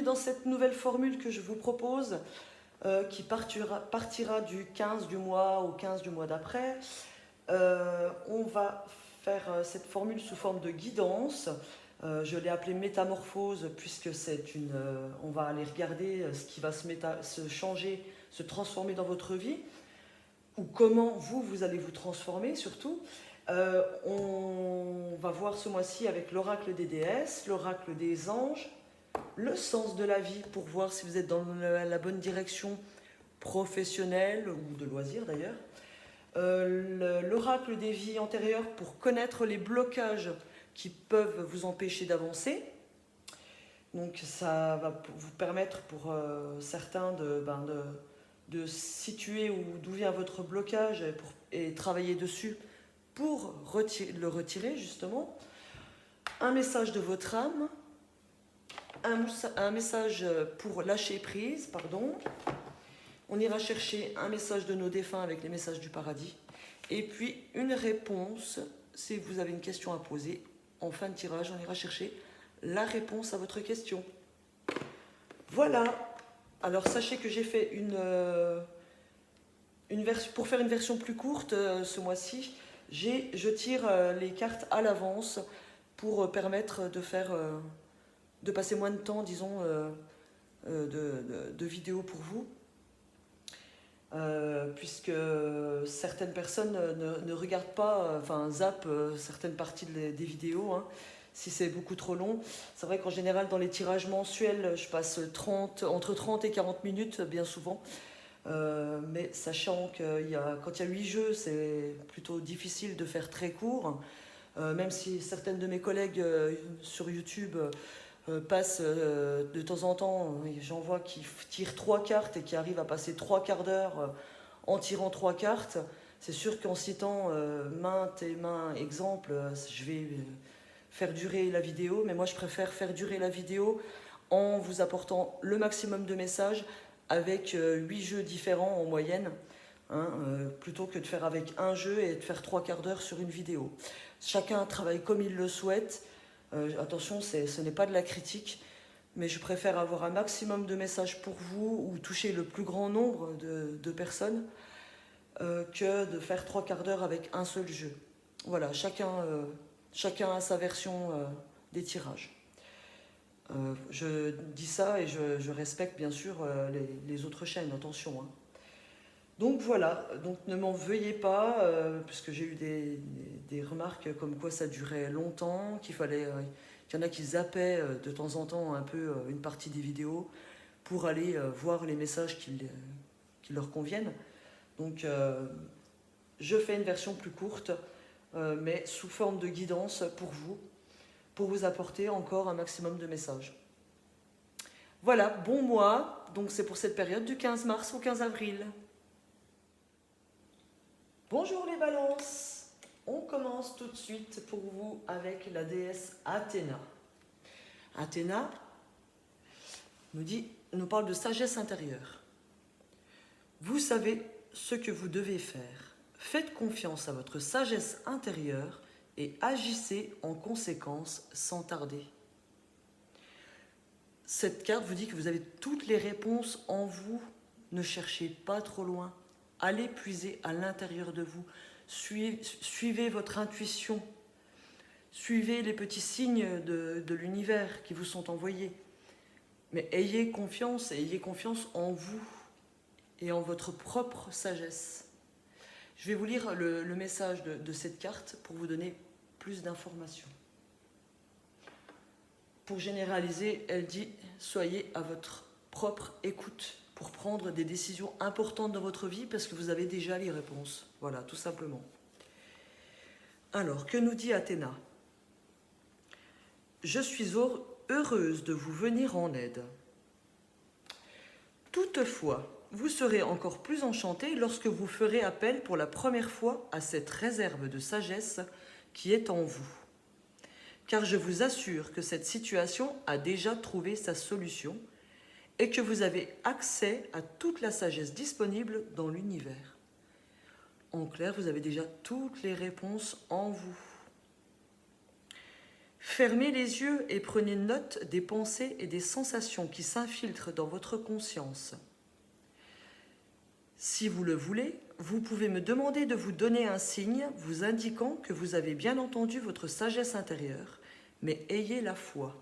aujourd'hui, dans cette nouvelle formule que je vous propose, qui partira du 15 du mois au 15 du mois d'après, on va faire cette formule sous forme de guidance. Je l'ai appelée métamorphose puisque on va aller regarder ce qui va se changer, se transformer dans votre vie, ou comment vous allez vous transformer surtout. On va voir ce mois-ci avec l'oracle des déesses, l'oracle des anges, le sens de la vie pour voir si vous êtes dans la bonne direction professionnelle ou de loisirs d'ailleurs. L'oracle des vies antérieures pour connaître les blocages qui peuvent vous empêcher d'avancer. Donc ça va vous permettre pour certains de situer d'où vient votre blocage et travailler dessus pour le retirer justement. Un message de votre âme, un message pour lâcher prise, pardon. On ira chercher un message de nos défunts avec les messages du paradis. Et puis une réponse, si vous avez une question à poser, en fin de tirage, on ira chercher la réponse à votre question. Voilà. Alors sachez que j'ai fait pour faire une version plus courte ce mois-ci, je tire les cartes à l'avance pour permettre de passer moins de temps, disons, de vidéos pour vous. Puisque certaines personnes ne regardent pas, zappent certaines parties des vidéos, hein, si c'est beaucoup trop long. C'est vrai qu'en général, dans les tirages mensuels, je passe entre 30 et 40 minutes, bien souvent. Mais sachant quand il y a 8 jeux, c'est plutôt difficile de faire très court. Même si certaines de mes collègues sur YouTube passent de temps en temps, j'en vois qui tirent 3 cartes et qui arrivent à passer 3 quarts d'heure en tirant 3 cartes. C'est sûr qu'en citant maintes exemples, je vais faire durer la vidéo, mais moi je préfère faire durer la vidéo en vous apportant le maximum de messages avec 8 jeux différents en moyenne, hein, plutôt que de faire avec un jeu et de faire 3 quarts d'heure sur une vidéo. Chacun travaille comme il le souhaite. Attention, ce n'est pas de la critique, mais je préfère avoir un maximum de messages pour vous ou toucher le plus grand nombre de personnes que de faire 3 quarts d'heure avec un seul jeu. Voilà, chacun a sa version des tirages. Je dis ça et je respecte bien sûr les autres chaînes, attention. Hein. Donc voilà, donc ne m'en veuillez pas, puisque j'ai eu des remarques comme quoi ça durait longtemps, qu'il y en a qui zappaient de temps en temps un peu une partie des vidéos pour aller voir les messages qui leur conviennent. Donc je fais une version plus courte, mais sous forme de guidance pour vous apporter encore un maximum de messages. Voilà, bon mois, donc c'est pour cette période du 15 mars au 15 avril. Bonjour les balances, on commence tout de suite pour vous avec la déesse Athéna. Athéna nous parle de sagesse intérieure. Vous savez ce que vous devez faire. Faites confiance à votre sagesse intérieure et agissez en conséquence sans tarder. Cette carte vous dit que vous avez toutes les réponses en vous. Ne cherchez pas trop loin. Allez puiser à l'intérieur de vous. Suivez votre intuition. Suivez les petits signes de l'univers qui vous sont envoyés. Mais ayez confiance en vous et en votre propre sagesse. Je vais vous lire le message de cette carte pour vous donner plus d'informations. Pour généraliser, elle dit « Soyez à votre propre écoute » pour prendre des décisions importantes dans votre vie parce que vous avez déjà les réponses. Voilà, tout simplement. Alors, que nous dit Athéna ? Je suis heureuse de vous venir en aide. Toutefois, vous serez encore plus enchanté lorsque vous ferez appel pour la première fois à cette réserve de sagesse qui est en vous. Car je vous assure que cette situation a déjà trouvé sa solution et que vous avez accès à toute la sagesse disponible dans l'univers. En clair, vous avez déjà toutes les réponses en vous. Fermez les yeux et prenez note des pensées et des sensations qui s'infiltrent dans votre conscience. Si vous le voulez, vous pouvez me demander de vous donner un signe vous indiquant que vous avez bien entendu votre sagesse intérieure, mais ayez la foi.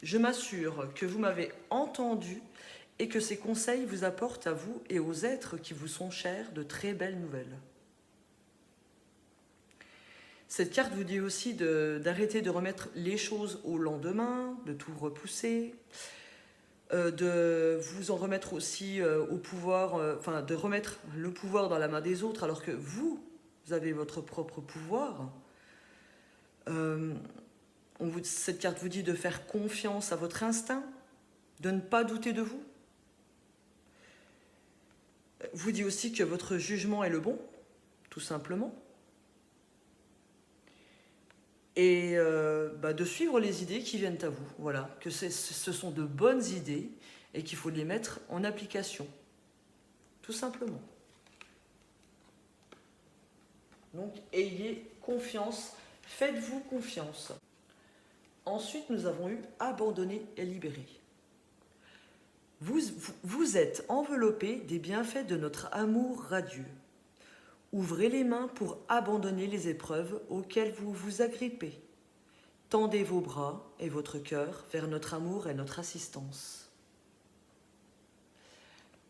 Je m'assure que vous m'avez entendu et que ces conseils vous apportent à vous et aux êtres qui vous sont chers de très belles nouvelles. Cette carte vous dit aussi d'arrêter de remettre les choses au lendemain, de tout repousser, de vous en remettre aussi au pouvoir, enfin de remettre le pouvoir dans la main des autres alors que vous avez votre propre pouvoir. Cette carte vous dit de faire confiance à votre instinct, de ne pas douter de vous. Vous dit aussi que votre jugement est le bon, tout simplement. Et de suivre les idées qui viennent à vous. Voilà, que ce sont de bonnes idées et qu'il faut les mettre en application. Tout simplement. Donc, ayez confiance, faites-vous confiance. Ensuite, nous avons eu abandonner et libérer. Vous êtes enveloppé des bienfaits de notre amour radieux. Ouvrez les mains pour abandonner les épreuves auxquelles vous vous agrippez. Tendez vos bras et votre cœur vers notre amour et notre assistance.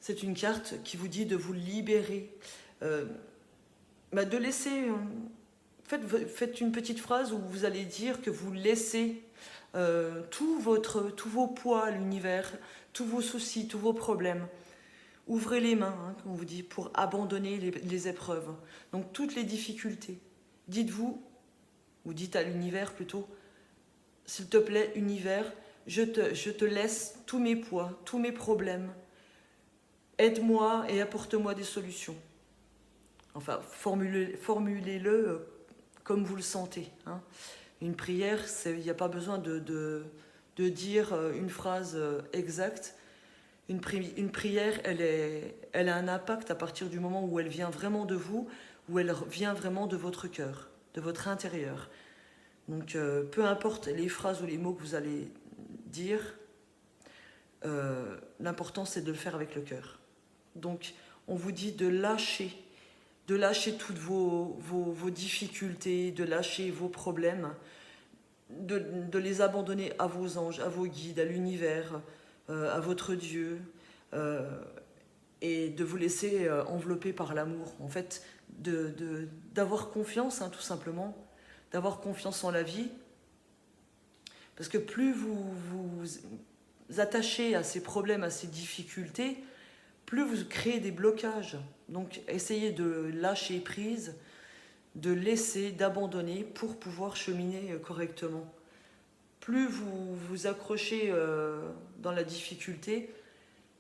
C'est une carte qui vous dit de vous libérer, de laisser... Faites une petite phrase où vous allez dire que vous laissez tous vos poids à l'univers, tous vos soucis, tous vos problèmes. Ouvrez les mains, comme on vous dit, pour abandonner les épreuves. Donc toutes les difficultés. Dites-vous, ou dites à l'univers plutôt, s'il te plaît, univers, je te laisse tous mes poids, tous mes problèmes. Aide-moi et apporte-moi des solutions. Enfin, formulez-le comme vous le sentez. Une prière, il n'y a pas besoin de dire une phrase exacte. Une prière, elle a un impact à partir du moment où elle vient vraiment de vous, où elle vient vraiment de votre cœur, de votre intérieur. Donc, peu importe les phrases ou les mots que vous allez dire, l'important c'est de le faire avec le cœur. Donc, on vous dit de lâcher toutes vos difficultés, de lâcher vos problèmes, de les abandonner à vos anges, à vos guides, à l'univers, à votre Dieu, et de vous laisser envelopper par l'amour. En fait, d'avoir confiance, tout simplement, d'avoir confiance en la vie, parce que plus vous vous attachez à ces problèmes, à ces difficultés, plus vous créez des blocages. Donc essayez de lâcher prise, de laisser, d'abandonner pour pouvoir cheminer correctement. Plus vous vous accrochez dans la difficulté,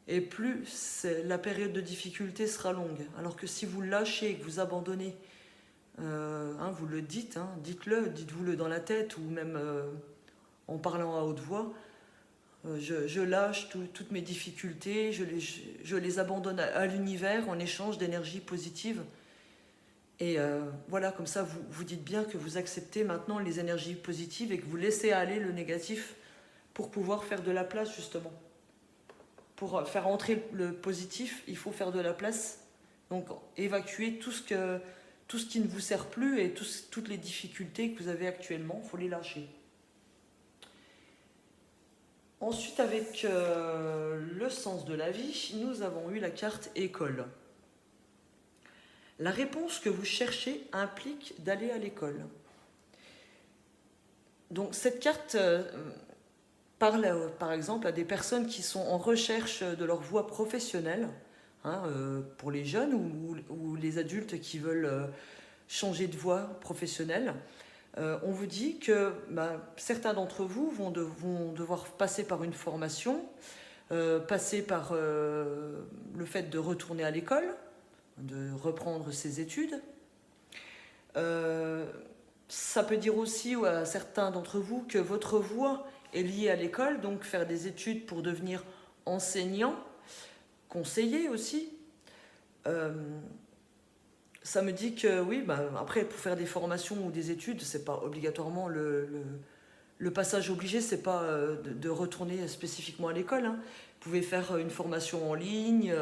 et plus la période de difficulté sera longue. Alors que si vous lâchez, que vous abandonnez, vous le dites, dites-vous-le dans la tête ou même en parlant à haute voix, je lâche toutes mes difficultés, je les abandonne à l'univers en échange d'énergie positive. Et voilà, comme ça, vous dites bien que vous acceptez maintenant les énergies positives et que vous laissez aller le négatif pour pouvoir faire de la place, justement. Pour faire entrer le positif, il faut faire de la place. Donc, évacuer tout ce qui ne vous sert plus et toutes les difficultés que vous avez actuellement, il faut les lâcher. Ensuite, avec le sens de la vie, nous avons eu la carte école. La réponse que vous cherchez implique d'aller à l'école. Donc cette carte parle par exemple à des personnes qui sont en recherche de leur voie professionnelle, pour les jeunes ou les adultes qui veulent changer de voie professionnelle. On vous dit que certains d'entre vous vont devoir passer par une formation, passer par le fait de retourner à l'école, de reprendre ses études. Ça peut dire aussi à certains d'entre vous que votre voie est liée à l'école, donc faire des études pour devenir enseignant, conseiller aussi. ça me dit que oui, bah, après, pour faire des formations ou des études, c'est pas obligatoirement le passage obligé, c'est pas de retourner spécifiquement à l'école, hein. Vous pouvez faire une formation en ligne.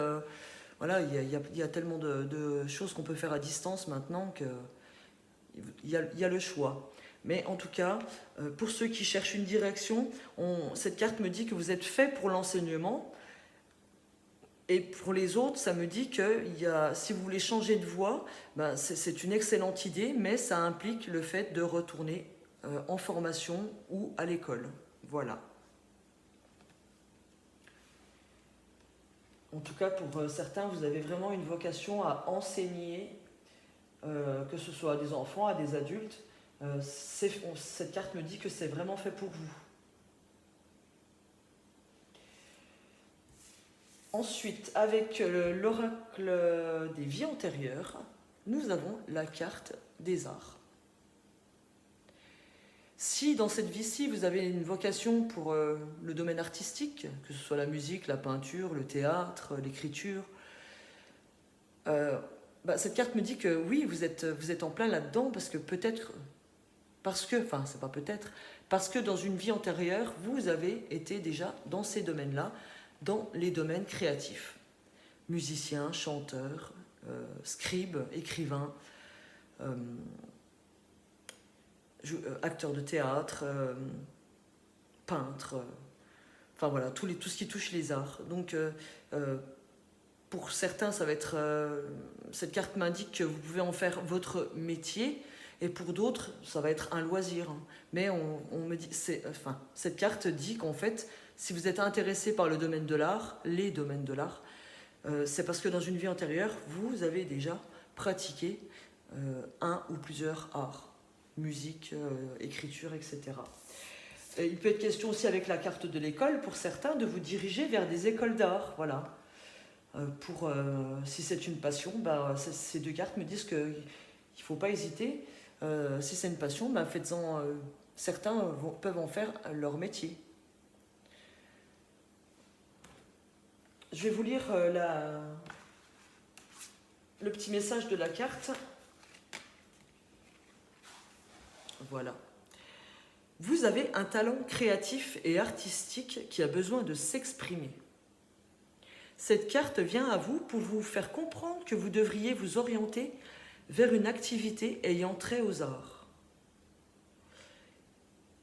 Voilà, il y a tellement de choses qu'on peut faire à distance maintenant que il y a le choix. Mais en tout cas, pour ceux qui cherchent une direction, cette carte me dit que vous êtes fait pour l'enseignement. Et pour les autres, ça me dit que si vous voulez changer de voie, ben c'est une excellente idée, mais ça implique le fait de retourner en formation ou à l'école. Voilà. En tout cas, pour certains, vous avez vraiment une vocation à enseigner, que ce soit à des enfants, à des adultes. Cette carte me dit que c'est vraiment fait pour vous. Ensuite, avec l'oracle des vies antérieures, nous avons la carte des arts. Si dans cette vie-ci, vous avez une vocation pour le domaine artistique, que ce soit la musique, la peinture, le théâtre, l'écriture, cette carte me dit que oui, vous êtes en plein là-dedans, parce que c'est pas peut-être, parce que dans une vie antérieure, vous avez été déjà dans ces domaines-là, dans les domaines créatifs. Musicien, chanteur, scribe, écrivain, acteur de théâtre, peintre, enfin voilà, tout ce qui touche les arts. Donc pour certains, ça va être cette carte m'indique que vous pouvez en faire votre métier, et pour d'autres, ça va être un loisir. Mais on me dit, cette carte dit qu'en fait, si vous êtes intéressé par le domaine de l'art, les domaines de l'art, c'est parce que dans une vie antérieure, vous avez déjà pratiqué un ou plusieurs arts, musique, écriture, etc. Il peut être question aussi avec la carte de l'école, pour certains, de vous diriger vers des écoles d'art. Voilà. Si c'est une passion, ces deux cartes me disent qu'il ne faut pas hésiter. Si c'est une passion, faites-en. Certains peuvent en faire leur métier. Je vais vous lire le petit message de la carte. Voilà. Vous avez un talent créatif et artistique qui a besoin de s'exprimer. Cette carte vient à vous pour vous faire comprendre que vous devriez vous orienter vers une activité ayant trait aux arts.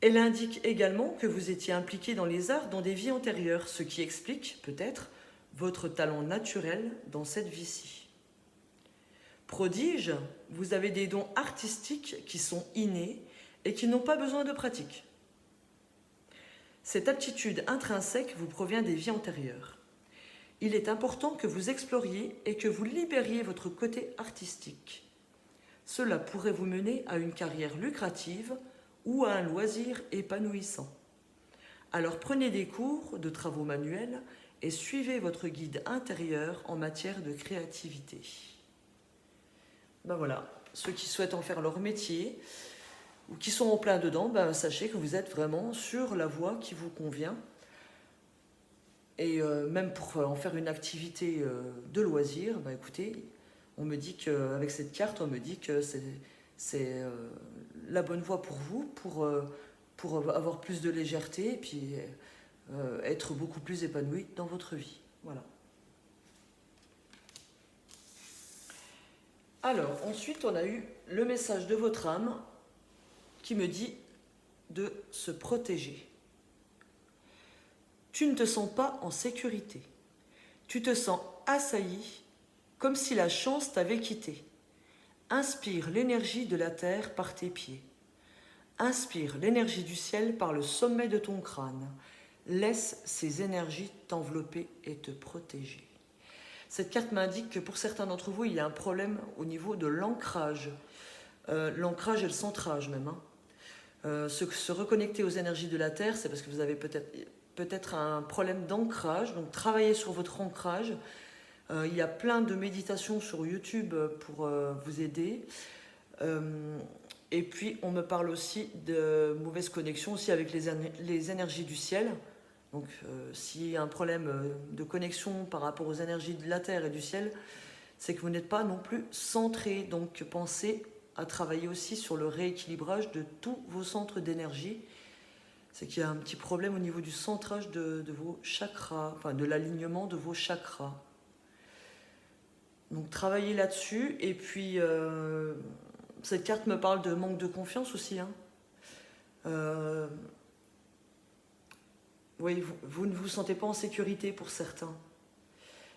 Elle indique également que vous étiez impliqué dans les arts dans des vies antérieures, ce qui explique, peut-être, votre talent naturel dans cette vie-ci. Prodige, vous avez des dons artistiques qui sont innés et qui n'ont pas besoin de pratique. Cette aptitude intrinsèque vous provient des vies antérieures. Il est important que vous exploriez et que vous libériez votre côté artistique. Cela pourrait vous mener à une carrière lucrative ou à un loisir épanouissant. Alors prenez des cours de travaux manuels et suivez votre guide intérieur en matière de créativité. Voilà, ceux qui souhaitent en faire leur métier ou qui sont en plein dedans, sachez que vous êtes vraiment sur la voie qui vous convient. Et même pour en faire une activité de loisir, écoutez, on me dit qu'avec cette carte, on me dit que c'est la bonne voie pour vous, pour avoir plus de légèreté et puis être beaucoup plus épanoui dans votre vie. Voilà. Alors, ensuite, on a eu le message de votre âme qui me dit de se protéger. Tu ne te sens pas en sécurité. Tu te sens assailli, comme si la chance t'avait quitté. Inspire l'énergie de la terre par tes pieds. Inspire l'énergie du ciel par le sommet de ton crâne. Laisse ces énergies t'envelopper et te protéger. Cette carte m'indique que pour certains d'entre vous, il y a un problème au niveau de l'ancrage. L'ancrage et le centrage même. Se reconnecter aux énergies de la terre, c'est parce que vous avez peut-être un problème d'ancrage. Donc travaillez sur votre ancrage. Il y a plein de méditations sur YouTube pour vous aider. Et puis on me parle aussi de mauvaise connexion aussi avec les énergies du ciel. Donc s'il y a un problème de connexion par rapport aux énergies de la terre et du ciel, c'est que vous n'êtes pas non plus centré. Donc pensez à travailler aussi sur le rééquilibrage de tous vos centres d'énergie. C'est qu'il y a un petit problème au niveau du centrage de vos chakras, enfin de l'alignement de vos chakras. Donc travaillez là-dessus. Et puis, cette carte me parle de manque de confiance aussi. Hein. Oui, vous ne vous sentez pas en sécurité pour certains.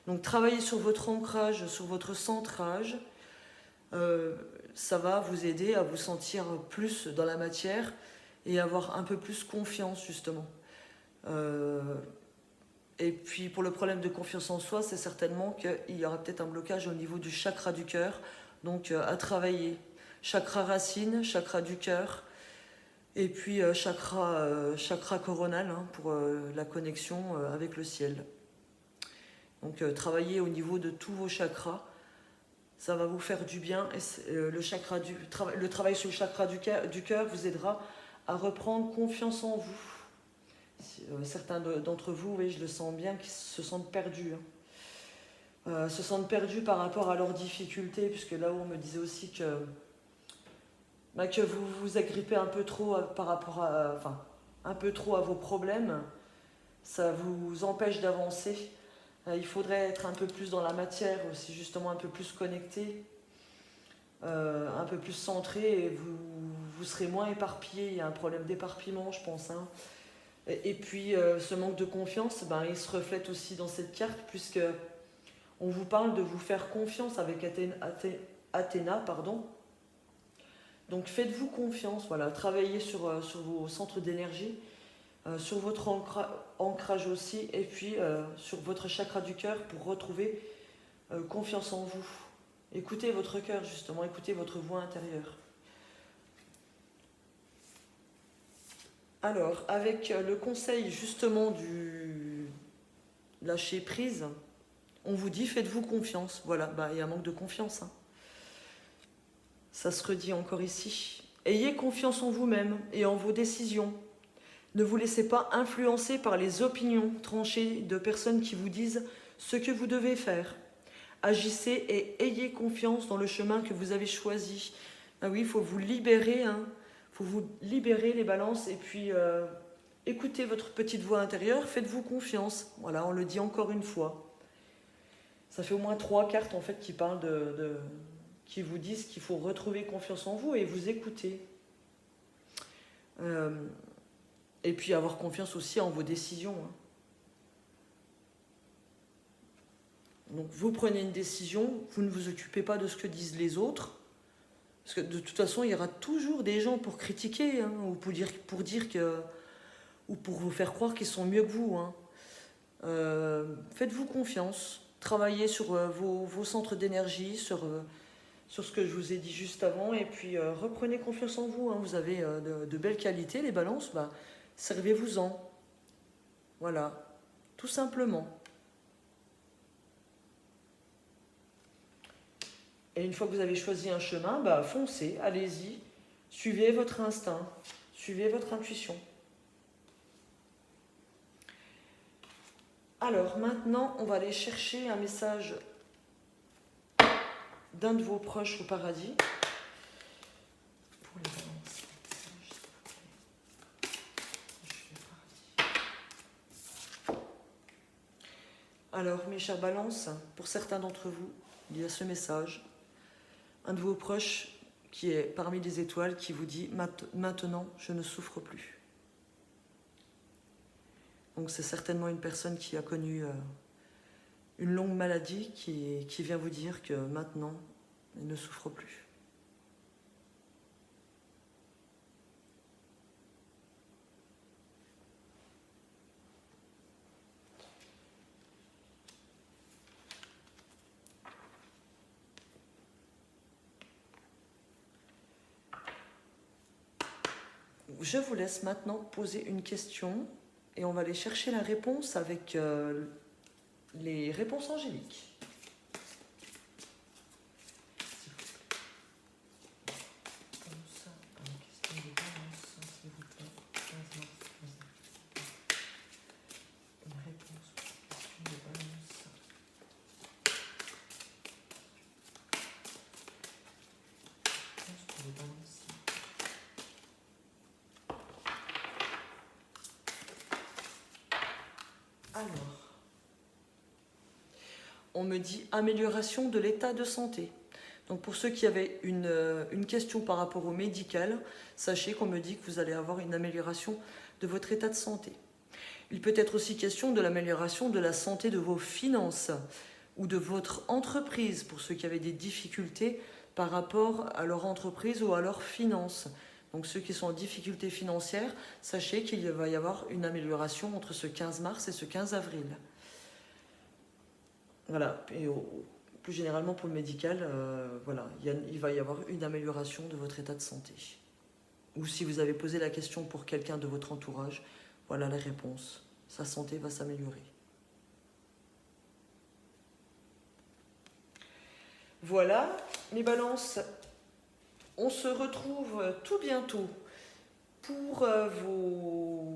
Donc travaillez sur votre ancrage, sur votre centrage. Ça va vous aider à vous sentir plus dans la matière et avoir un peu plus confiance justement. Et puis pour le problème de confiance en soi, c'est certainement qu'il y aura peut-être un blocage au niveau du chakra du cœur, donc à travailler. Chakra racine, chakra du cœur, et puis chakra coronal hein, pour la connexion avec le ciel. Donc travailler au niveau de tous vos chakras, ça va vous faire du bien. Et le travail sur le chakra du cœur vous aidera à reprendre confiance en vous. Certains d'entre vous, oui, je le sens bien, qui se sentent perdus. Hein. Se sentent perdus par rapport à leurs difficultés, puisque là où on me disait aussi que vous vous agrippez un peu trop par rapport un peu trop à vos problèmes, ça vous empêche d'avancer. Il faudrait être un peu plus dans la matière aussi, justement un peu plus connecté, un peu plus centré, et vous serez moins éparpillé. Il y a un problème d'éparpillement, je pense. Hein. Et puis, ce manque de confiance, il se reflète aussi dans cette carte, puisque on vous parle de vous faire confiance avec Athéna, pardon. Donc, faites-vous confiance, voilà, travaillez sur vos centres d'énergie, sur votre ancrage aussi, et puis sur votre chakra du cœur pour retrouver confiance en vous. Écoutez votre cœur, justement, écoutez votre voix intérieure. Alors, avec le conseil justement du lâcher prise, on vous dit faites-vous confiance. Voilà, il y a un manque de confiance. Hein. Ça se redit encore ici. Ayez confiance en vous-même et en vos décisions. Ne vous laissez pas influencer par les opinions tranchées de personnes qui vous disent ce que vous devez faire. Agissez et ayez confiance dans le chemin que vous avez choisi. Ah oui, il faut vous libérer, hein. Il faut vous libérer les balances et puis écoutez votre petite voix intérieure, faites-vous confiance. Voilà, on le dit encore une fois. Ça fait au moins 3 cartes en fait qui parlent qui vous disent qu'il faut retrouver confiance en vous et vous écouter. Et puis avoir confiance aussi en vos décisions. Hein. Donc vous prenez une décision, vous ne vous occupez pas de ce que disent les autres, parce que de toute façon il y aura toujours des gens pour critiquer, hein, ou pour vous faire croire qu'ils sont mieux que vous. Hein. Faites-vous confiance, travaillez sur vos centres d'énergie, sur ce que je vous ai dit juste avant, et puis reprenez confiance en vous. Hein. Vous avez de belles qualités, les balances, servez-vous-en. Voilà, tout simplement. Et une fois que vous avez choisi un chemin, foncez, allez-y, suivez votre instinct, suivez votre intuition. Alors maintenant, on va aller chercher un message d'un de vos proches au paradis. Pour les balances, alors, mes chers balances, pour certains d'entre vous, il y a ce message. Un de vos proches qui est parmi les étoiles qui vous dit « Maintenant, je ne souffre plus ». Donc c'est certainement une personne qui a connu une longue maladie qui vient vous dire que maintenant, elle ne souffre plus. Je vous laisse maintenant poser une question et on va aller chercher la réponse avec les réponses angéliques. Alors, on me dit amélioration de l'état de santé. Donc pour ceux qui avaient une question par rapport au médical, sachez qu'on me dit que vous allez avoir une amélioration de votre état de santé. Il peut être aussi question de l'amélioration de la santé de vos finances ou de votre entreprise pour ceux qui avaient des difficultés par rapport à leur entreprise ou à leurs finances. Donc ceux qui sont en difficulté financière, sachez qu'il va y avoir une amélioration entre ce 15 mars et ce 15 avril. Voilà, et plus généralement pour le médical, voilà, il va y avoir une amélioration de votre état de santé. Ou si vous avez posé la question pour quelqu'un de votre entourage, voilà la réponse. Sa santé va s'améliorer. Voilà, les balances. On se retrouve tout bientôt pour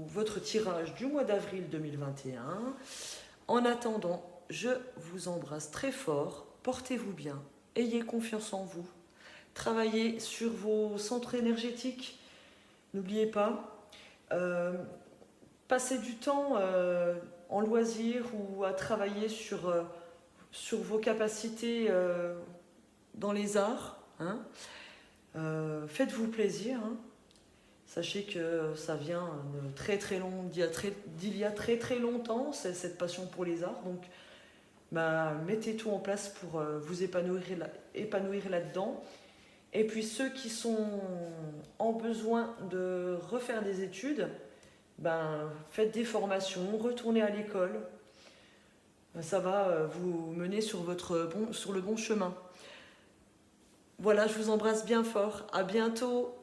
votre tirage du mois d'avril 2021. En attendant, je vous embrasse très fort. Portez-vous bien. Ayez confiance en vous. Travaillez sur vos centres énergétiques. N'oubliez pas. Passez du temps en loisir ou à travailler sur vos capacités dans les arts. Hein. Faites-vous plaisir. Hein. Sachez que ça vient de très très long, d'il y a très très longtemps, cette passion pour les arts. Donc, mettez tout en place pour vous épanouir là-dedans. Et puis ceux qui sont en besoin de refaire des études, faites des formations, retournez à l'école. Ça va vous mener sur le bon chemin. Voilà, je vous embrasse bien fort. À bientôt.